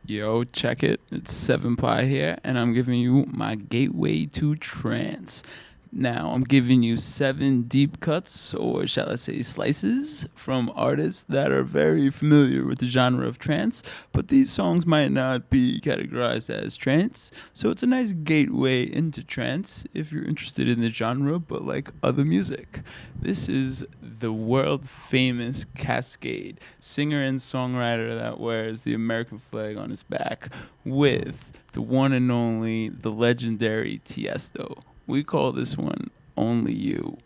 Yo, check it. It's 7 Ply here, and I'm giving you my gateway to trance. Now, I'm giving you 7 deep cuts, or shall I say slices, from artists that are very familiar with the genre of trance, but these songs might not be categorized as trance, so it's a nice gateway into trance if you're interested in the genre but like other music. This is the world famous Cascade, singer and songwriter that wears the American flag on his back, with the one and only, the legendary Tiesto. We call this one Only You.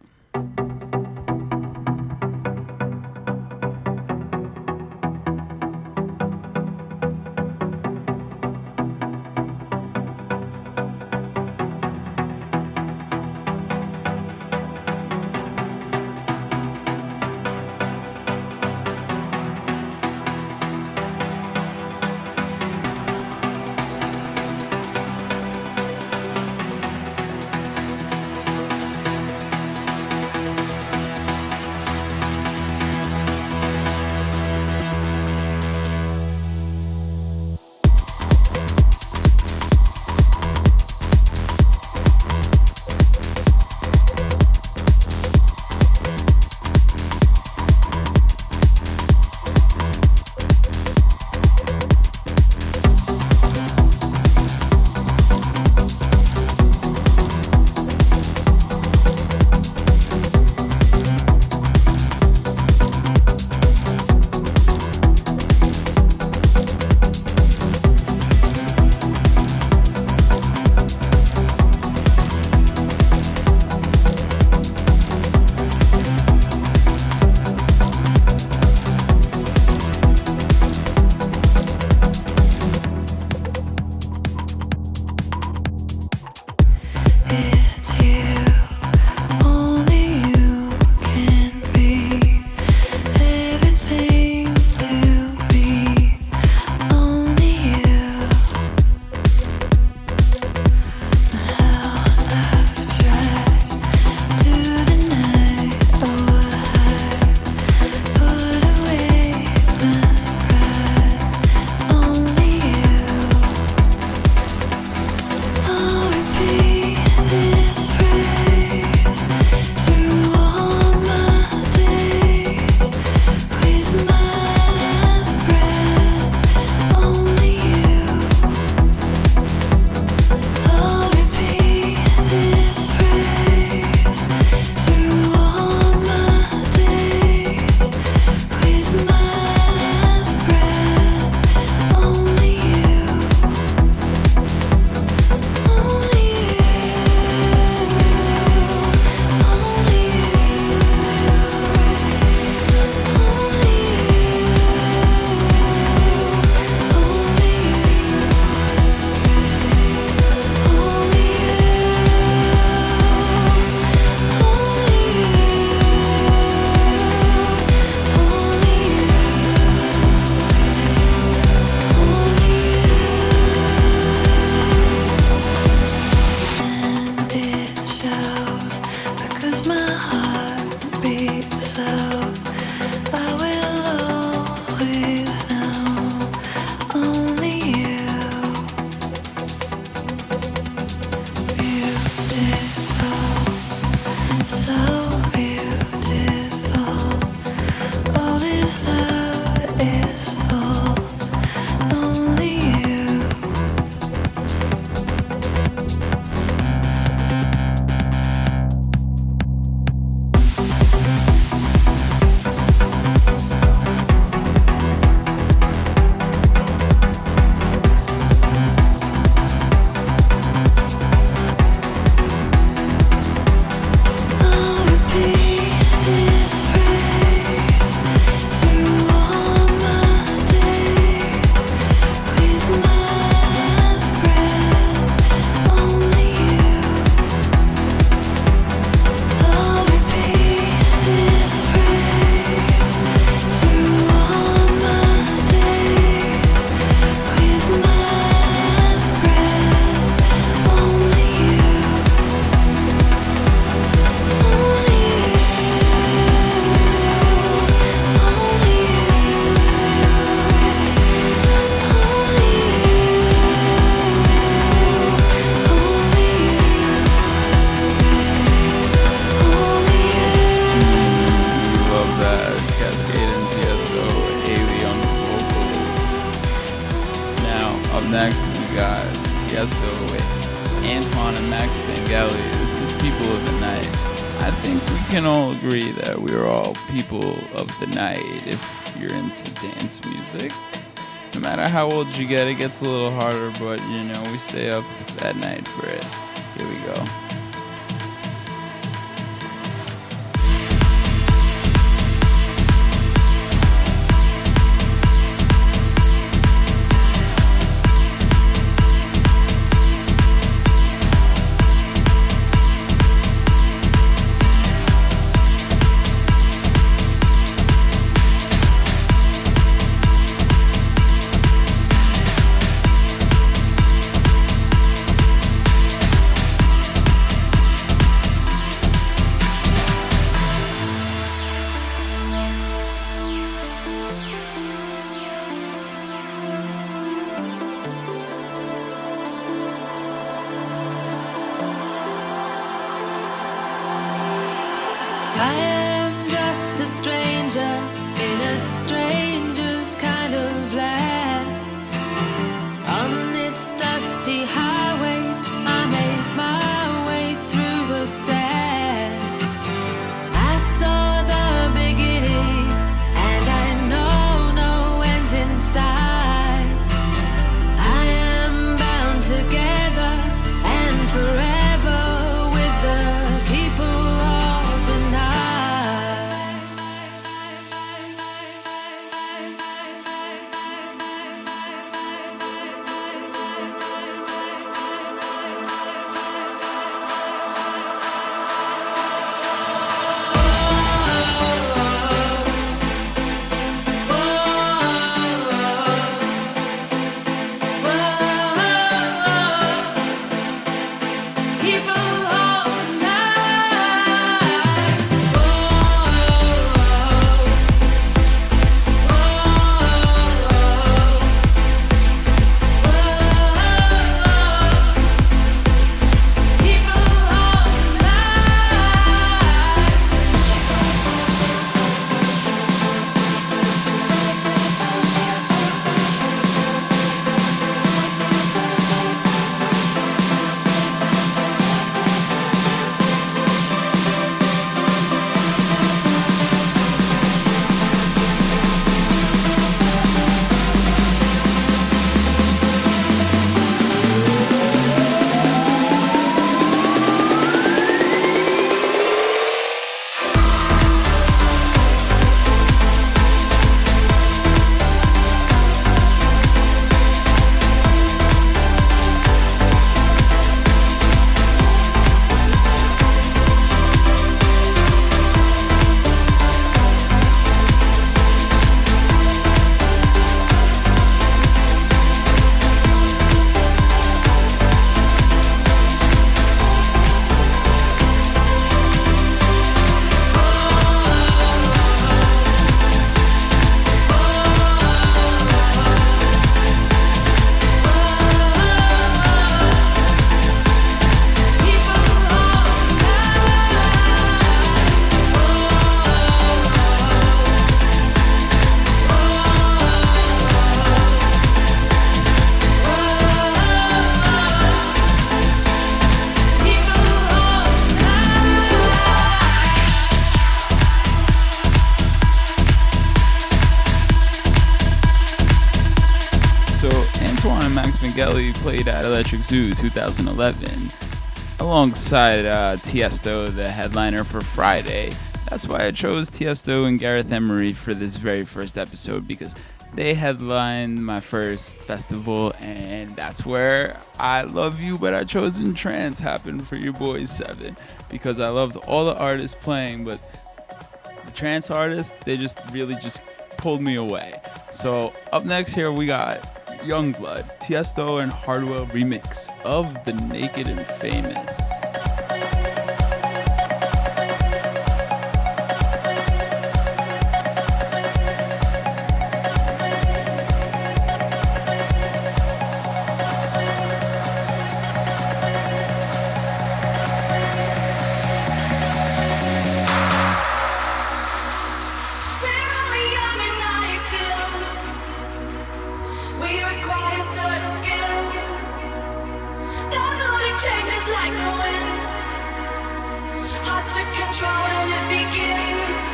Up next, we got Tiesto with Antoine and Max Vangeli. This is People of the Night. I think we can all agree that we're all people of the night if you're into dance music. No matter how old you get, it gets a little harder, but you know, we stay up at night for it. Here we go. Vangeli played at Electric Zoo 2011 alongside Tiesto, the headliner for Friday. That's why I chose Tiesto and Gareth Emery for this very first episode, because they headlined my first festival, and that's where I Love You But I Chosen Trance happened for your boys 7, because I loved all the artists playing, but the trance artists, they just really just pulled me away. So up next here we got Youngblood, Tiesto and Hardwell remix of The Naked and Famous. Requires certain skills. The mood changes like the wind. Hard to control when it begins.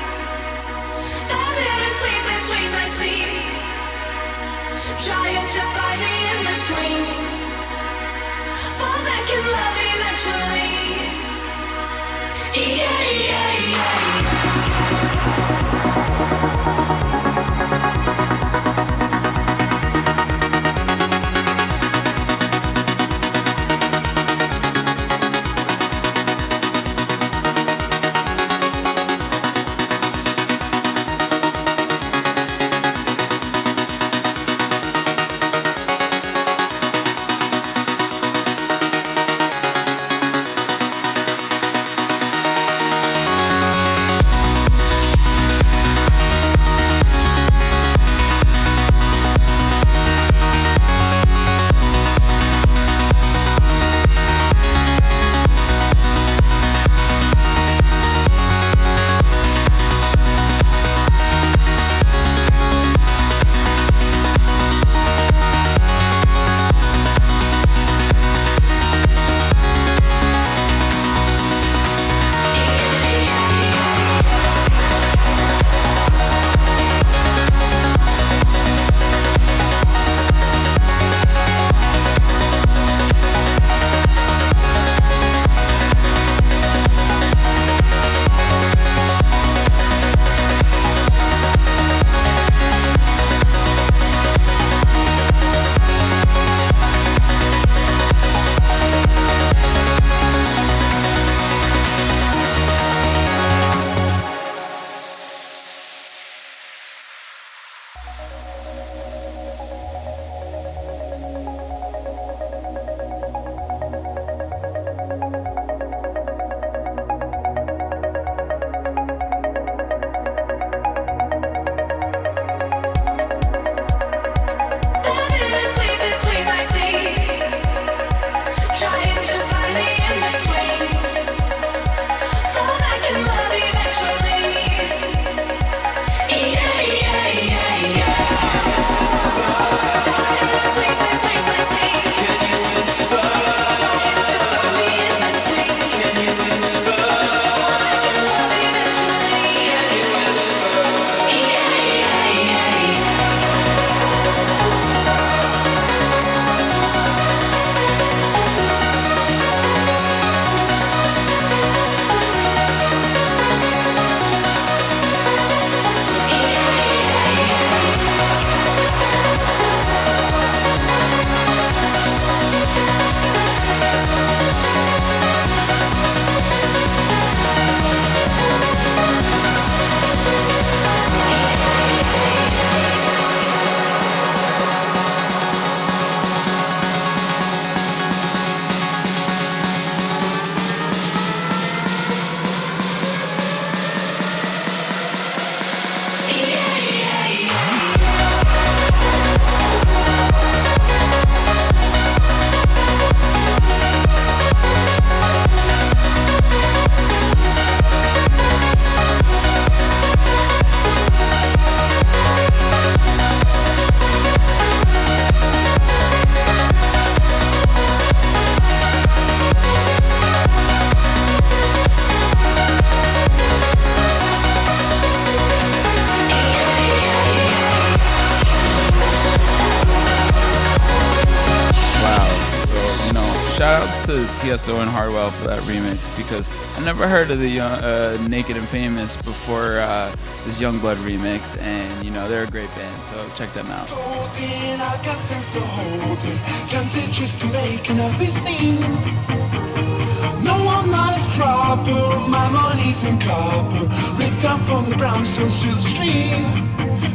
The bittersweet between my teeth. Trying to find the in-betweens. Fall back in love eventually. Yeah, yeah, yeah. Shoutouts to Tiesto and Hardwell for that remix, because I never heard of the Naked and Famous before this Youngblood remix, and you know they're a great band, so check them out. I've got sense to hold it, tempted just to make an ugly scene. No, I'm not as proper, my money's in copper, ripped out from the brownstones to the stream.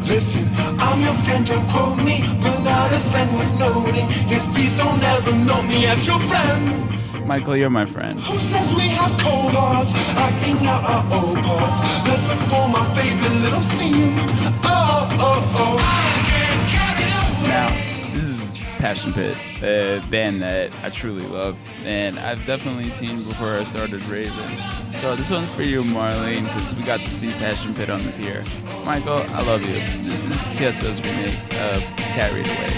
Listen, I'm your friend, don't quote me, but not a friend worth noting. Yes, please don't ever know me as your friend. Michael, you're my friend. Who says we have cold hearts, acting out our old parts? Let's perform our favorite little scene. Oh, oh, oh. Now, this is Passion Pit, a band that I truly love, and I've definitely seen before I started raving. So this one's for you, Marlene, because we got to see Passion Pit on the pier. Michael, I love you. This is Tiesto's remix of Carried Away.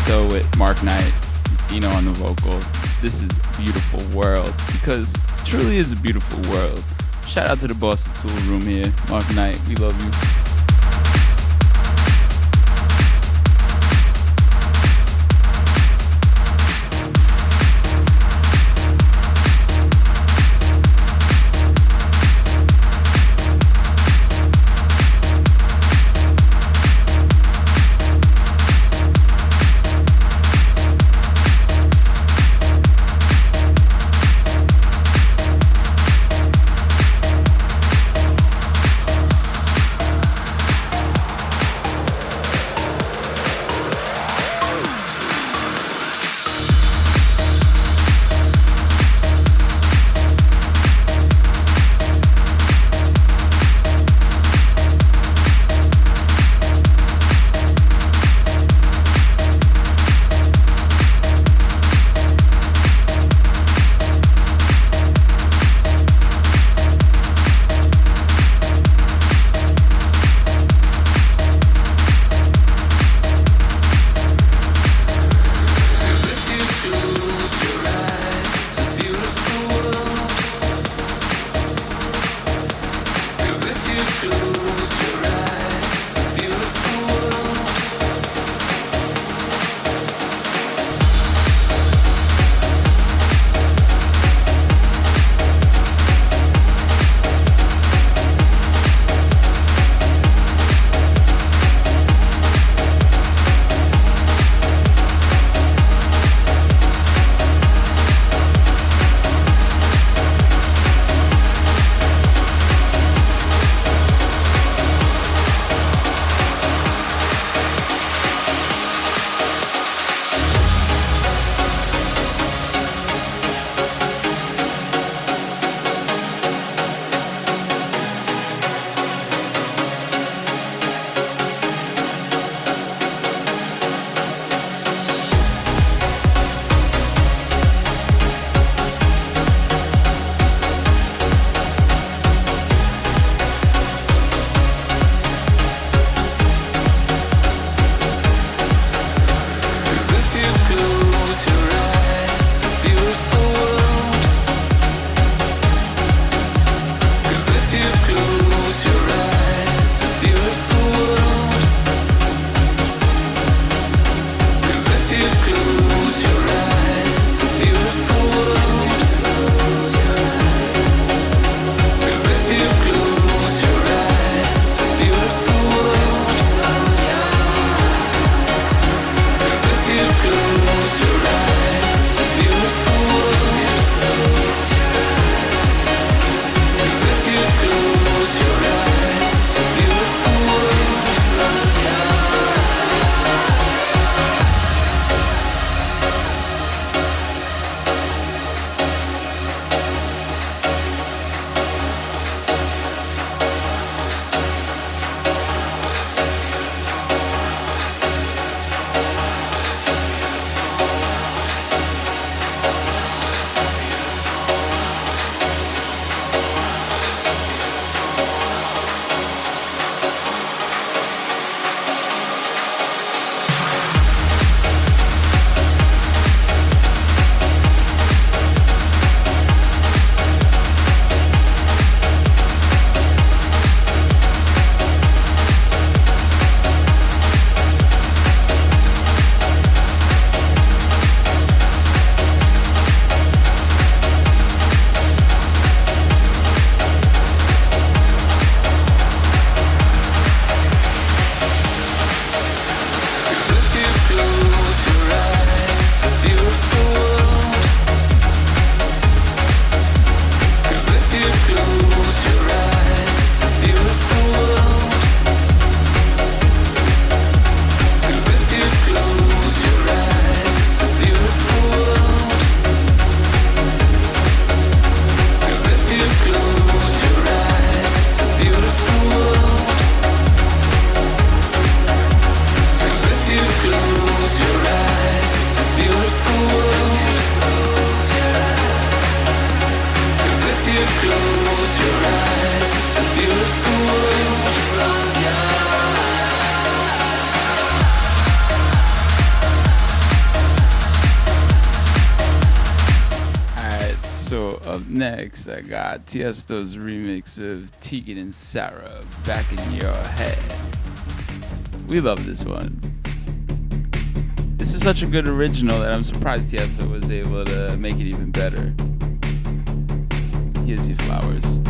Tiesto with Mark Knight, on the vocal. This is Beautiful World, because it truly is a beautiful world. Shout out to the Boston Tool Room here. Mark Knight, we love you. next, I got Tiesto's remix of Tegan and Sarah, Back in Your Head. We love this one. This is such a good original that I'm surprised Tiesto was able to make it even better. Here's your flowers.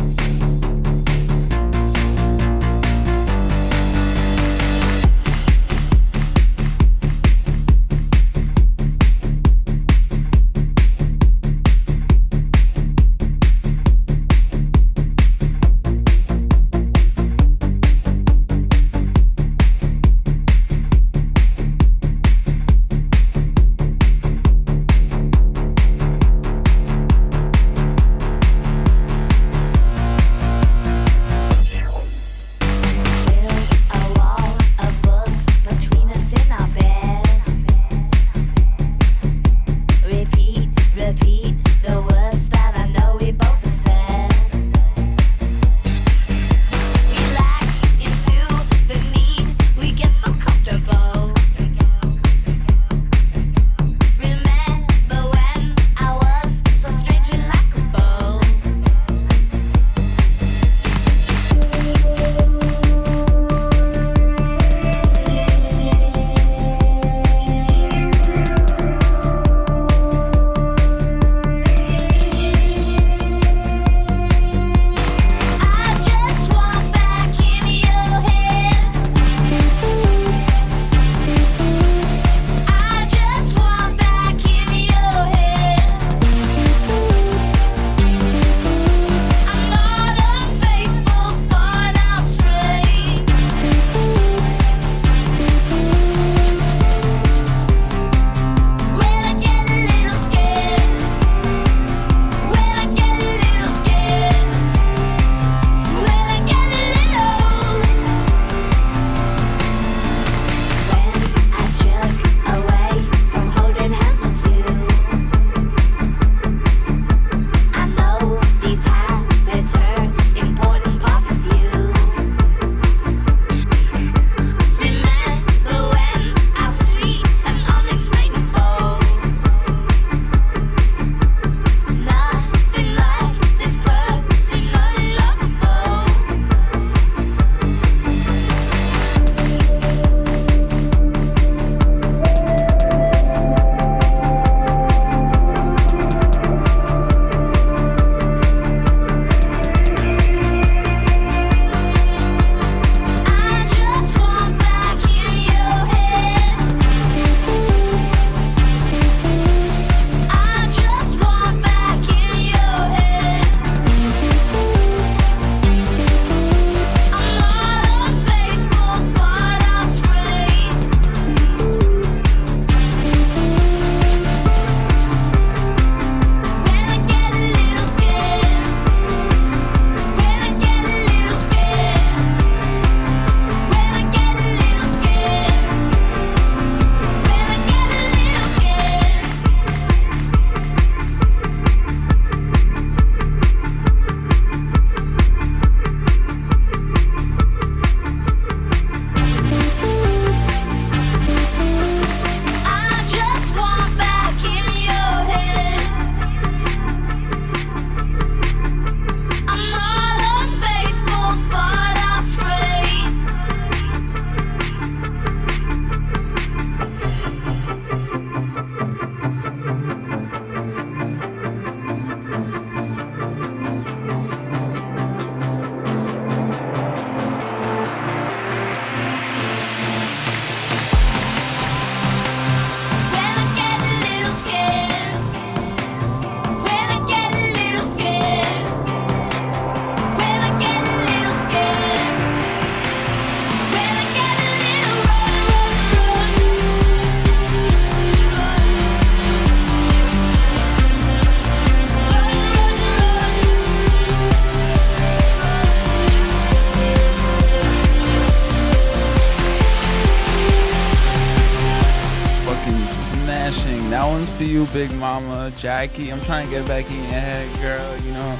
for you, Big Mama, Jackie. I'm trying to get back in your head, girl. You know,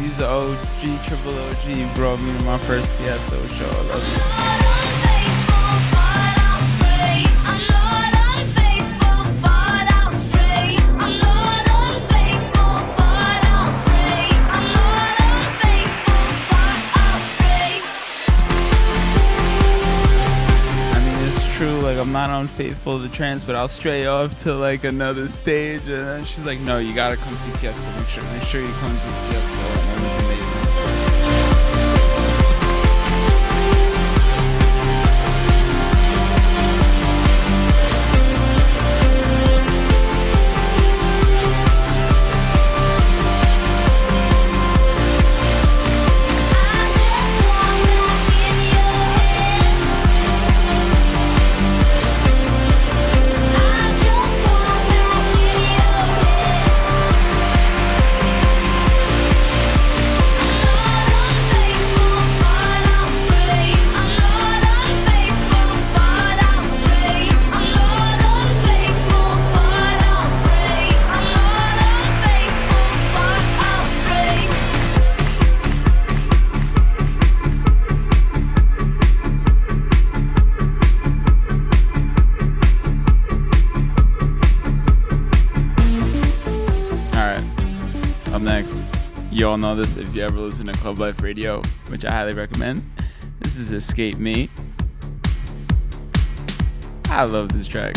you's the OG, triple OG. Brought me to my first Tiesto show. I love you. not unfaithful to trance, but I'll stray off to like another stage. And then she's like, no, you gotta come see Tiesto. Make sure you come see Tiesto. And it was amazing. You all know this if you ever listen to Club Life Radio, which I highly recommend. This is Escape Me. I love this track.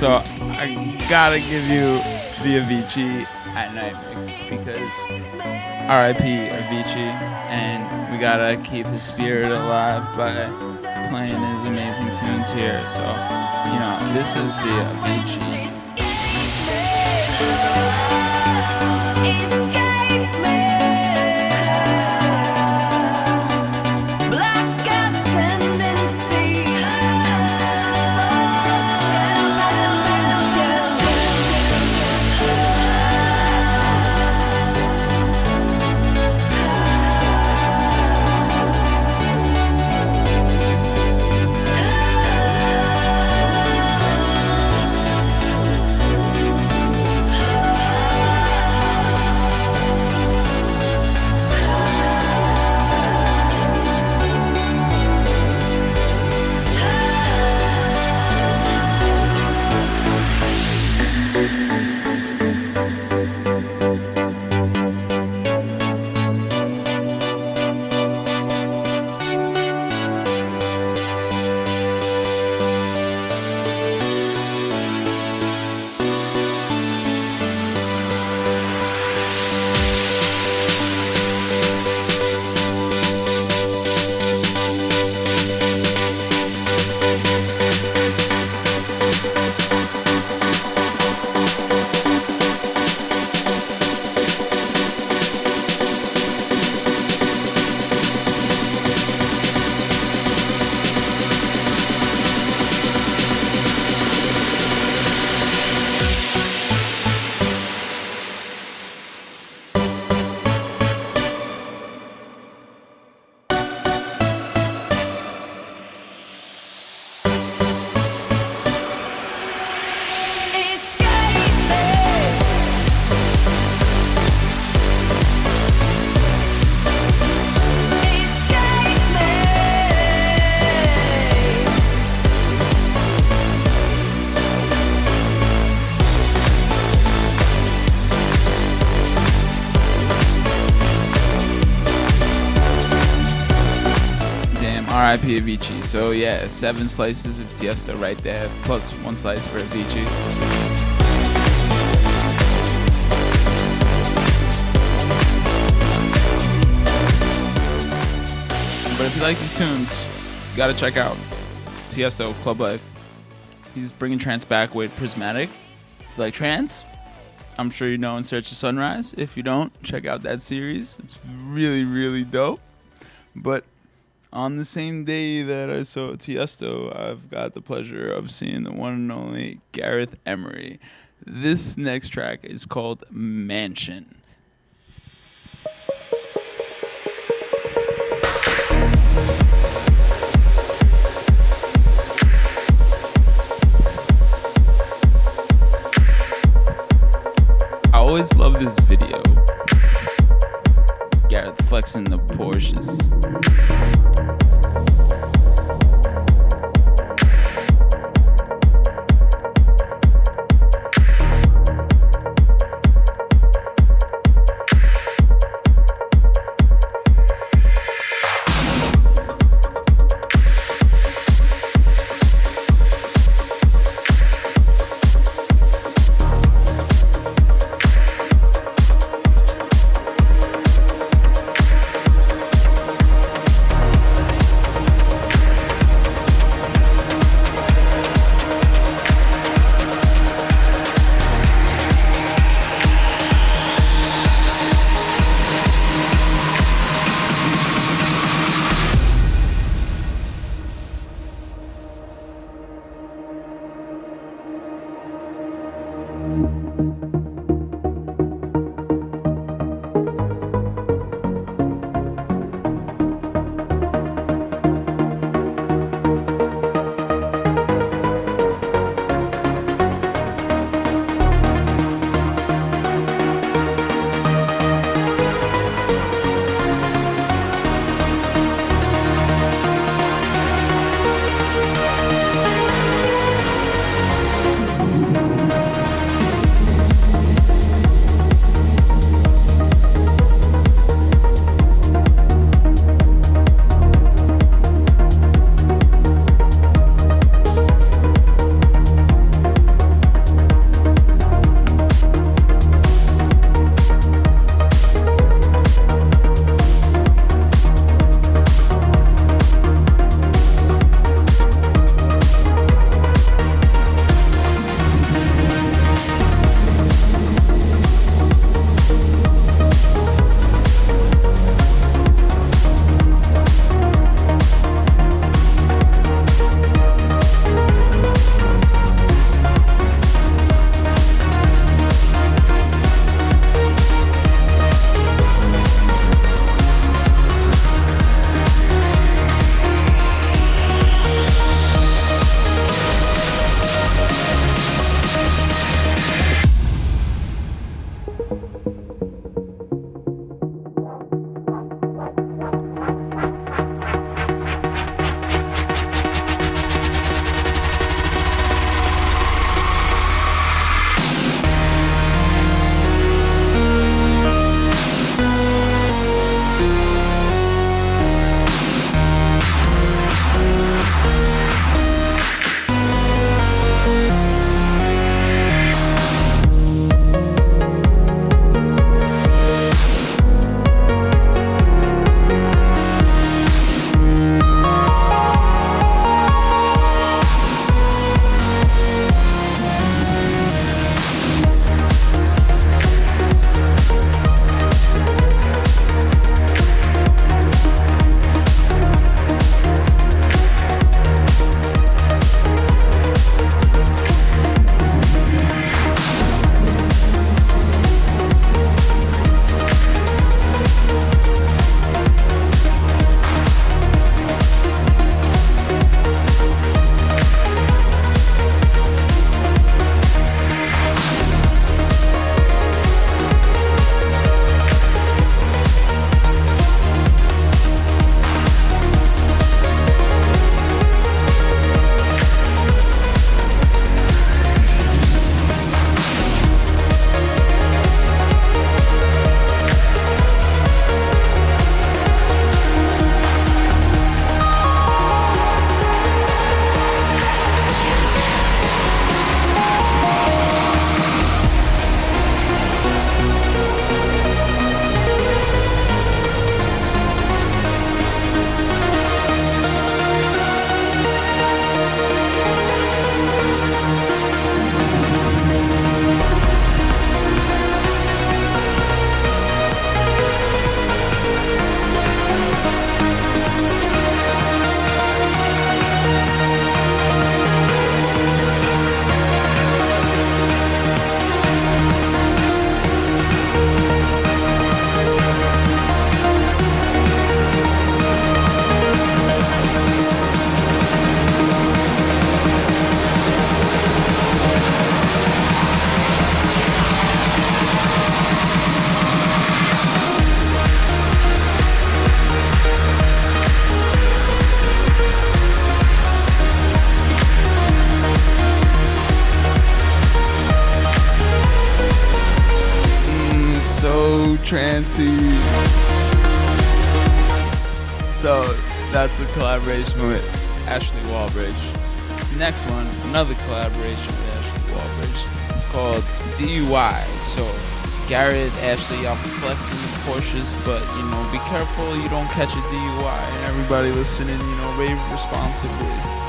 So I gotta give you the Avicii at night mix because R.I.P. Avicii, and we gotta keep his spirit alive by playing his amazing tunes here. So, you know, this is the Avicii. R.I.P. Avicii. So yeah, 7 slices of Tiesto right there, plus 1 slice for Avicii. But if you like these tunes, you gotta check out Tiesto Club Life. He's bringing trance back with Prismatic. If you like trance, I'm sure you know In Search of Sunrise. If you don't, check out that series. It's really, really dope. But on the same day that I saw Tiesto, I've got the pleasure of seeing the one and only Gareth Emery. This next track is called Mansion. I always love this video. Gareth flexing the Porsches. Avicii. So that's a collaboration with Ashley Walbridge. This next one, another collaboration with Ashley Walbridge. It's called DUI. So Gareth, Ashley, y'all flexing the Porsches, but you know, be careful you don't catch a DUI. And everybody listening, you know, rave responsibly.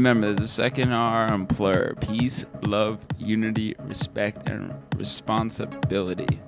Remember, there's a second R on plur. Peace, love, unity, respect, and responsibility.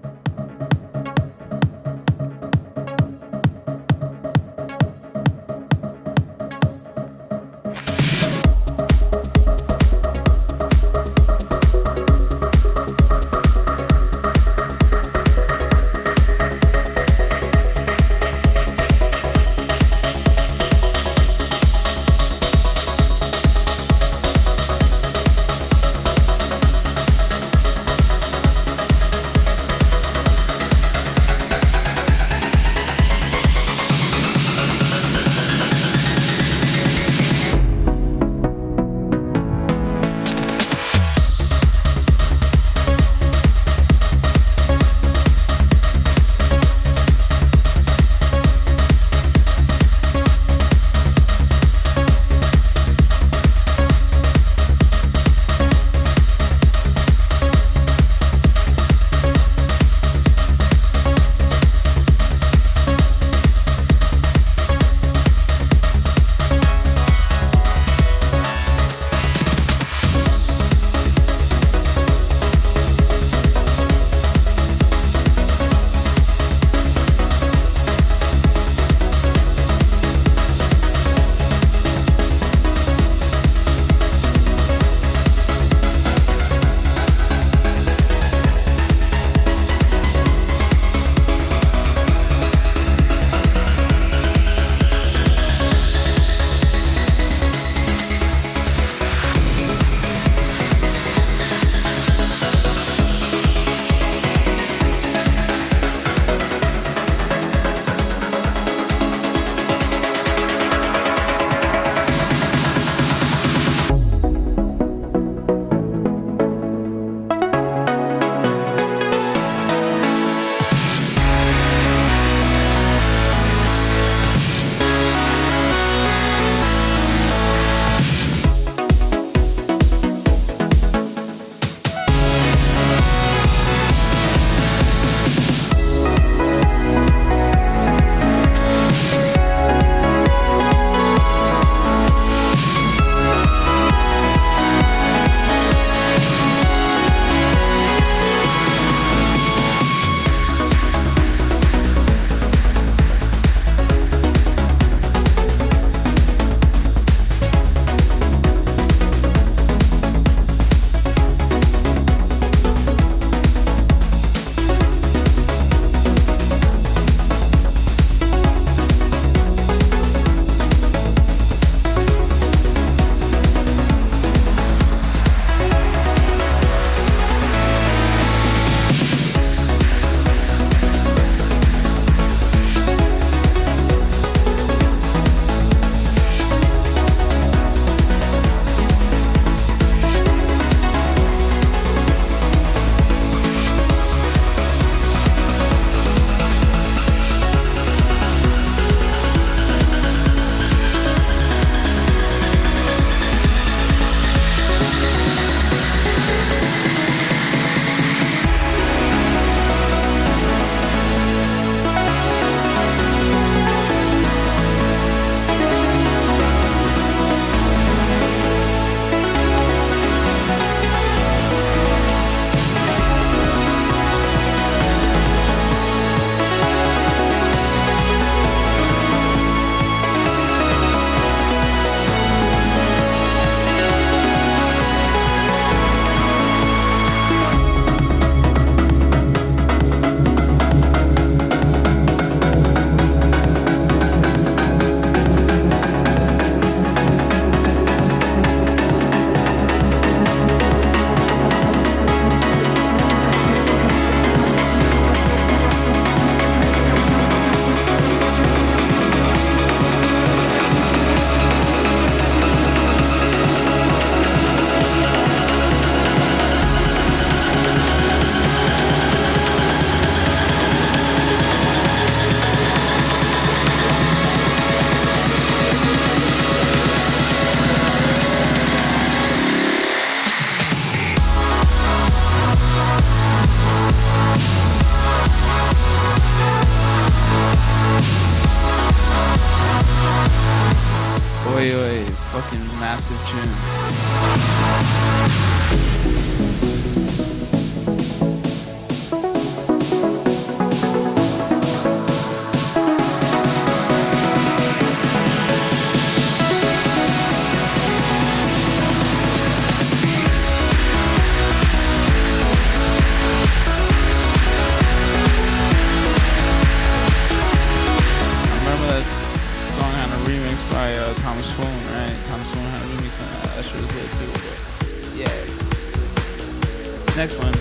Next one,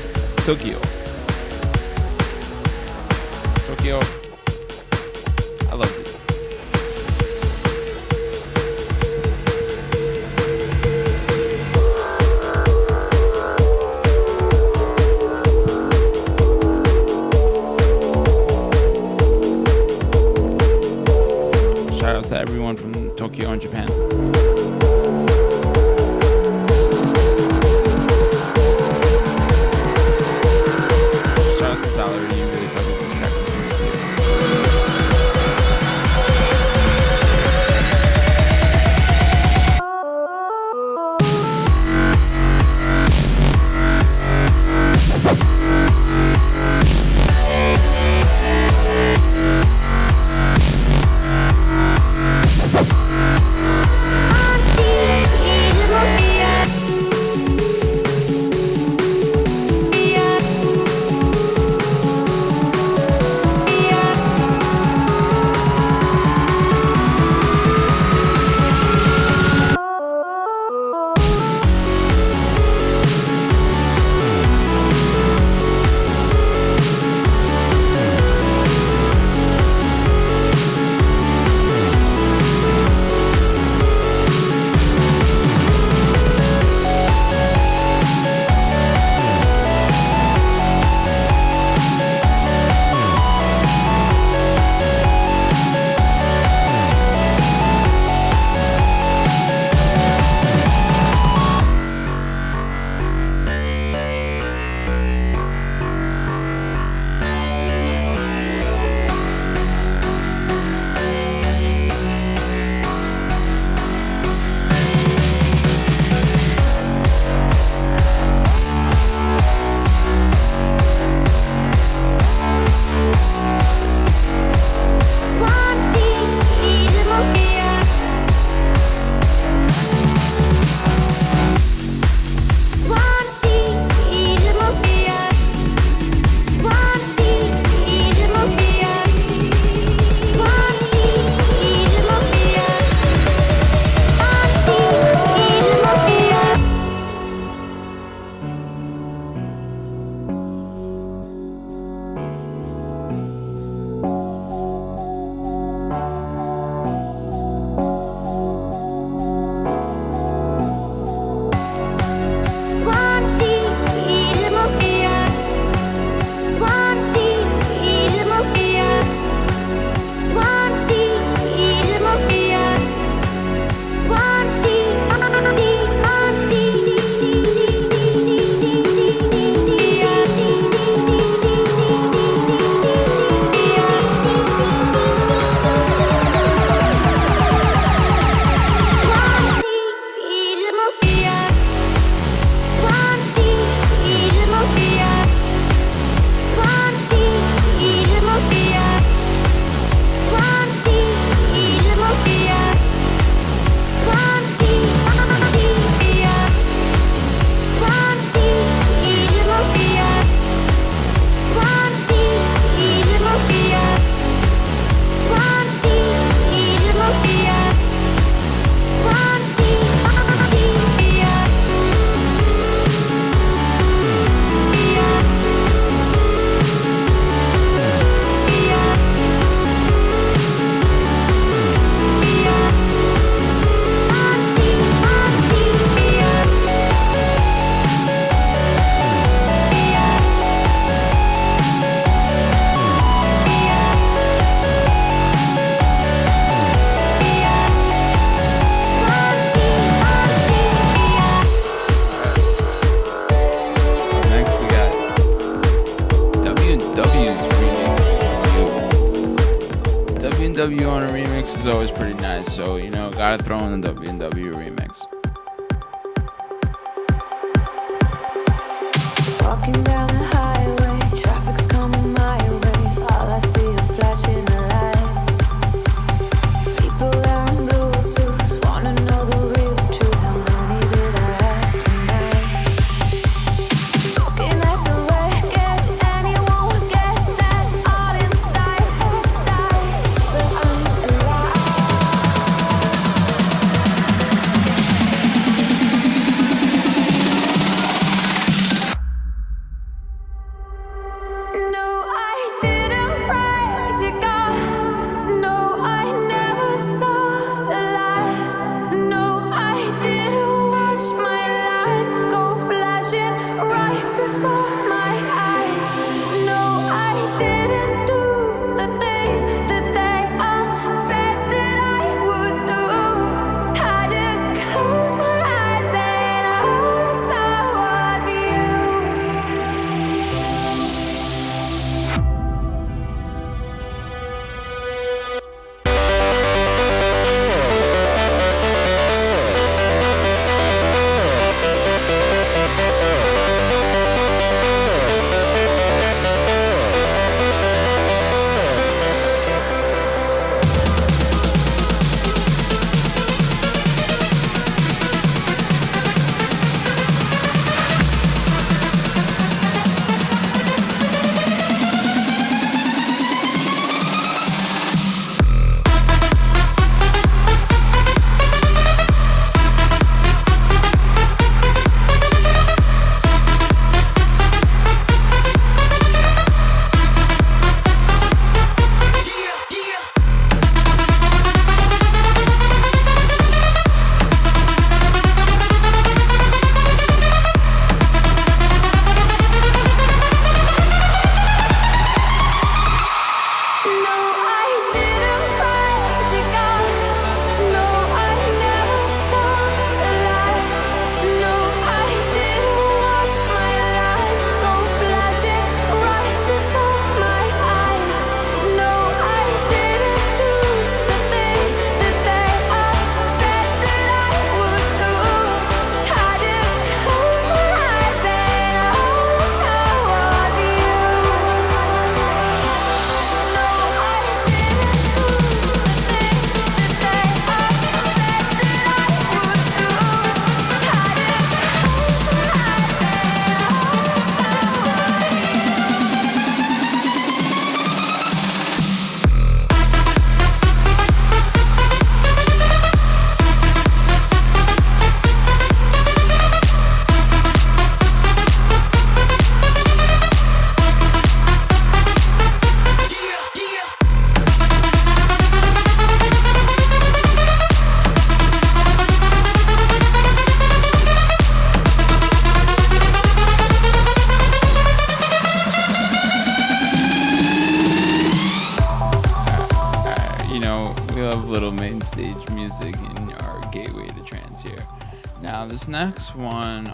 Tokyo. Tokyo. I love this. Shout outs to everyone from Tokyo and Japan. W on a remix is always pretty nice, so you know, gotta throw in the W remix. Now, this next one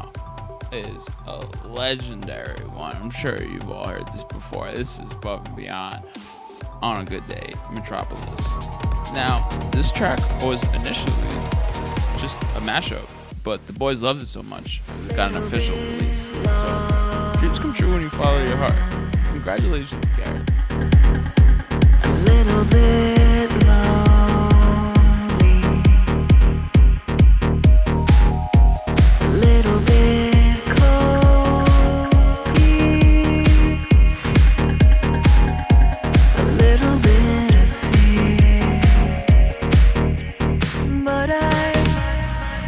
is a legendary one. I'm sure you've all heard this before. This is above and beyond. On a Good Day, Metropolis. Now, this track was initially just a mashup, but the boys loved it so much, it got an official release. So, dreams come true when you follow your heart. Congratulations, Gareth. A little bit lonely, a little bit cold, a little bit of fear, but I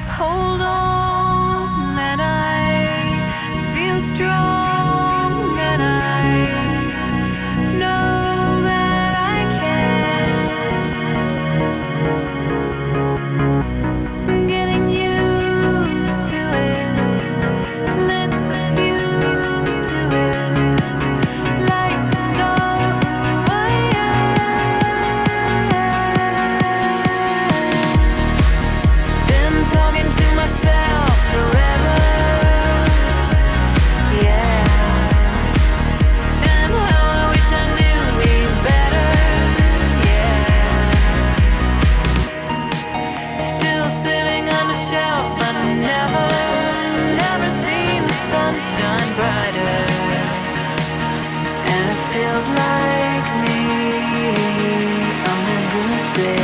hold on and I feel strong and I know that I can. Getting used to it, lit the fuse to it, like to know who I am. Been talking to myself forever, yeah. And how I wish I knew me better, yeah. Still sitting on the shelf, but never seen the sunshine brighter. feels like me on a good day.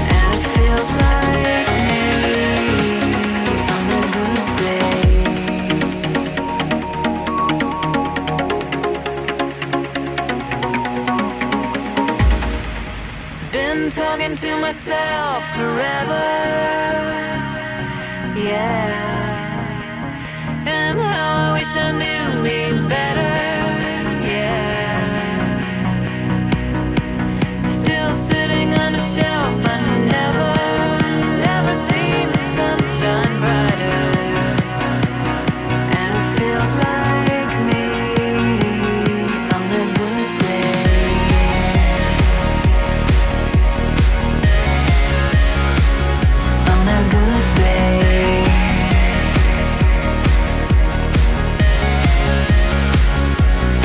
And it feels like me on a good day. Been talking to myself forever, yeah. And how I wish I knew me better, yeah. Still sitting on a shelf, I never seen the sunshine brighter. And it feels like me on a good day. On a good day.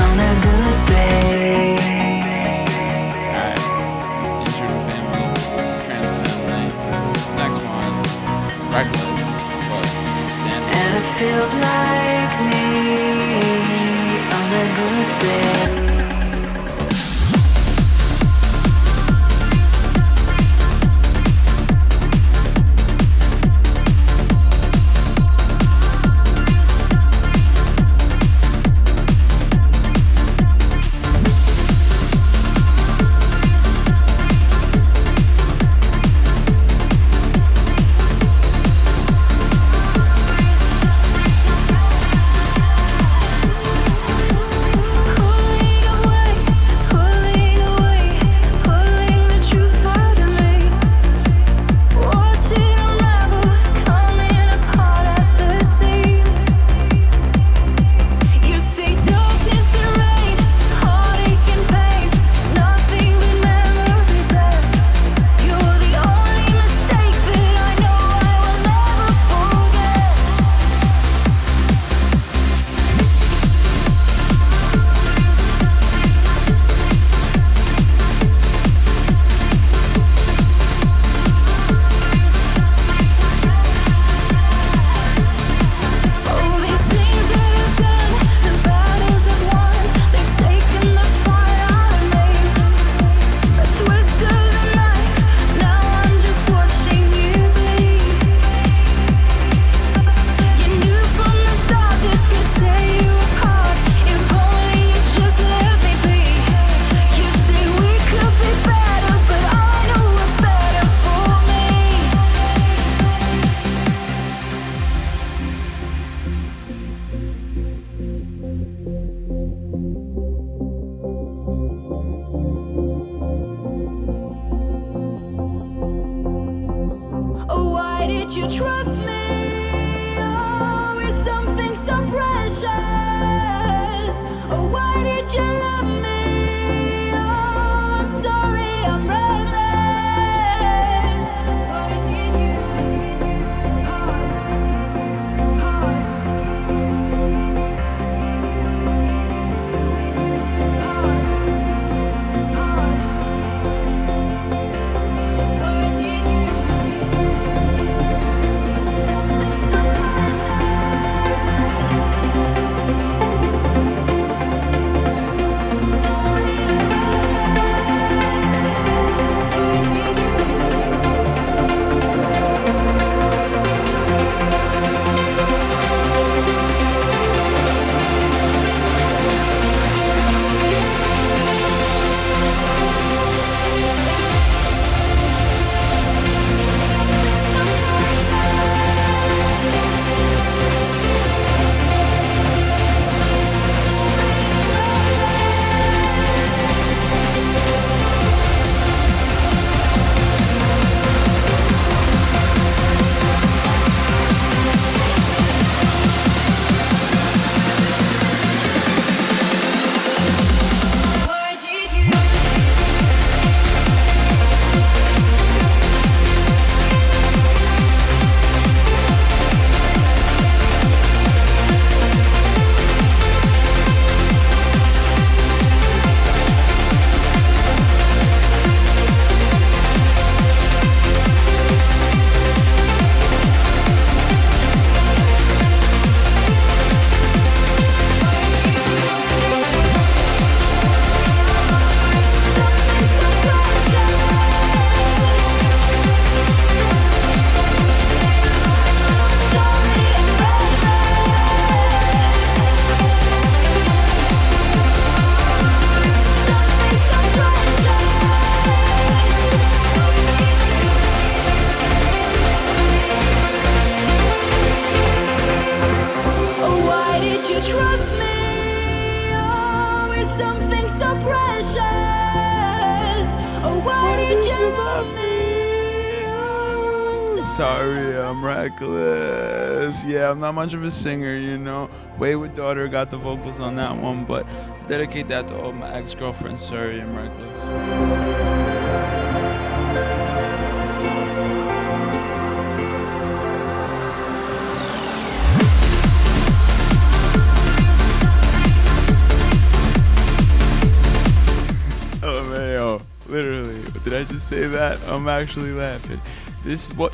On a good day. Alright. Intruder family. Trance family. Next one. Reckless. But Standerwick. And it feels like me on a good day. sorry, I'm reckless. Yeah, I'm not much of a singer, you know. Wayward Daughter got the vocals on that one, but I dedicate that to all my ex-girlfriends. Sorry, I'm reckless. Oh man, yo, literally, did I just say that? I'm actually laughing.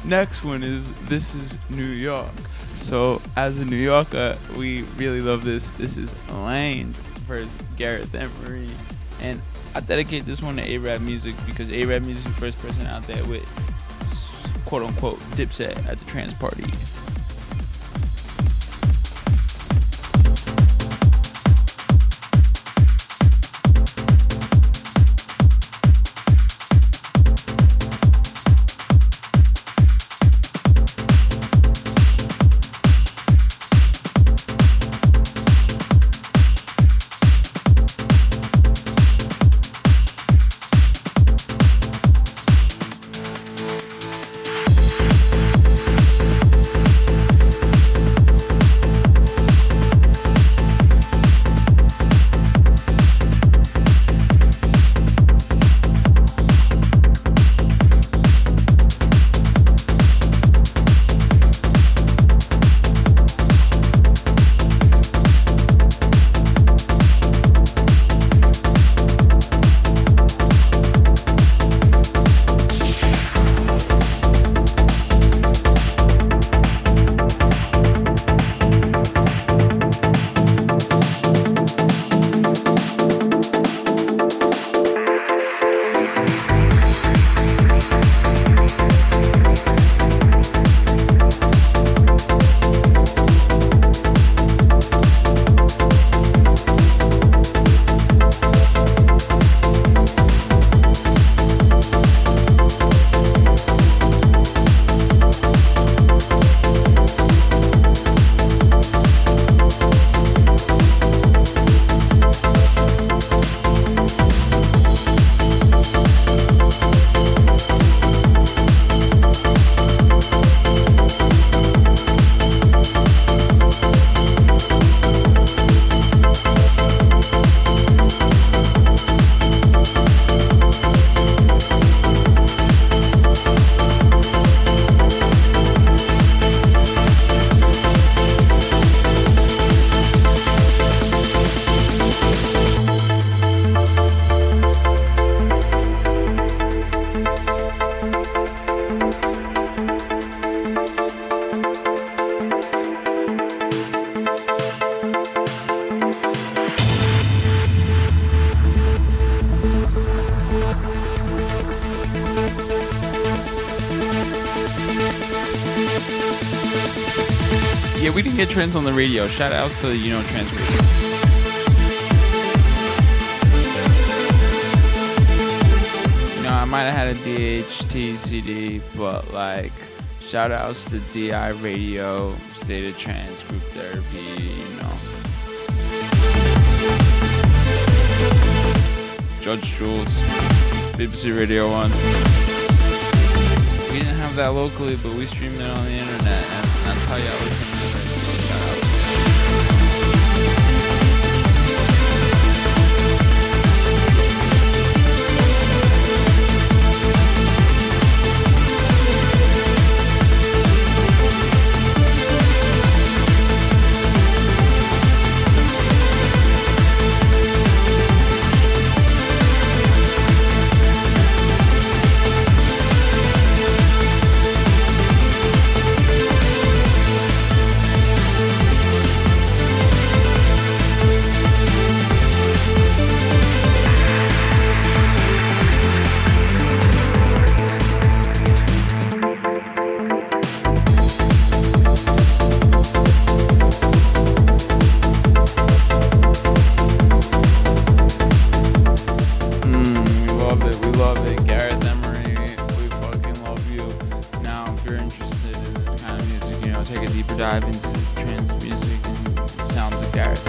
Next one is This Is New York. So as a New Yorker, we really love this. This is Lane versus Gareth Emery, and I dedicate this one to A-Rap Music because A-Rap Music is the first person out there with quote unquote Dipset at the Trance party. Yeah, we didn't get Trance on the radio. Shout outs to, Trance Radio. I might have had a DHT CD, but shout outs to DI Radio, State of Trance, Group Therapy, Judge Jules, BBC Radio 1. We didn't have that locally, but we streamed it on the internet, and that's how y'all listen to this. Shout out. Dive into trance music and sounds of Gareth.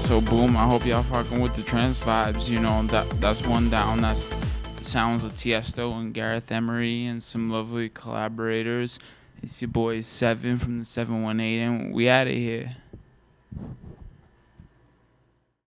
So boom, I hope y'all fucking with the trance vibes. You know, that's one down. That's the sounds of Tiesto and Gareth Emery and some lovely collaborators. It's your boy 7 from the 718, and we out of here.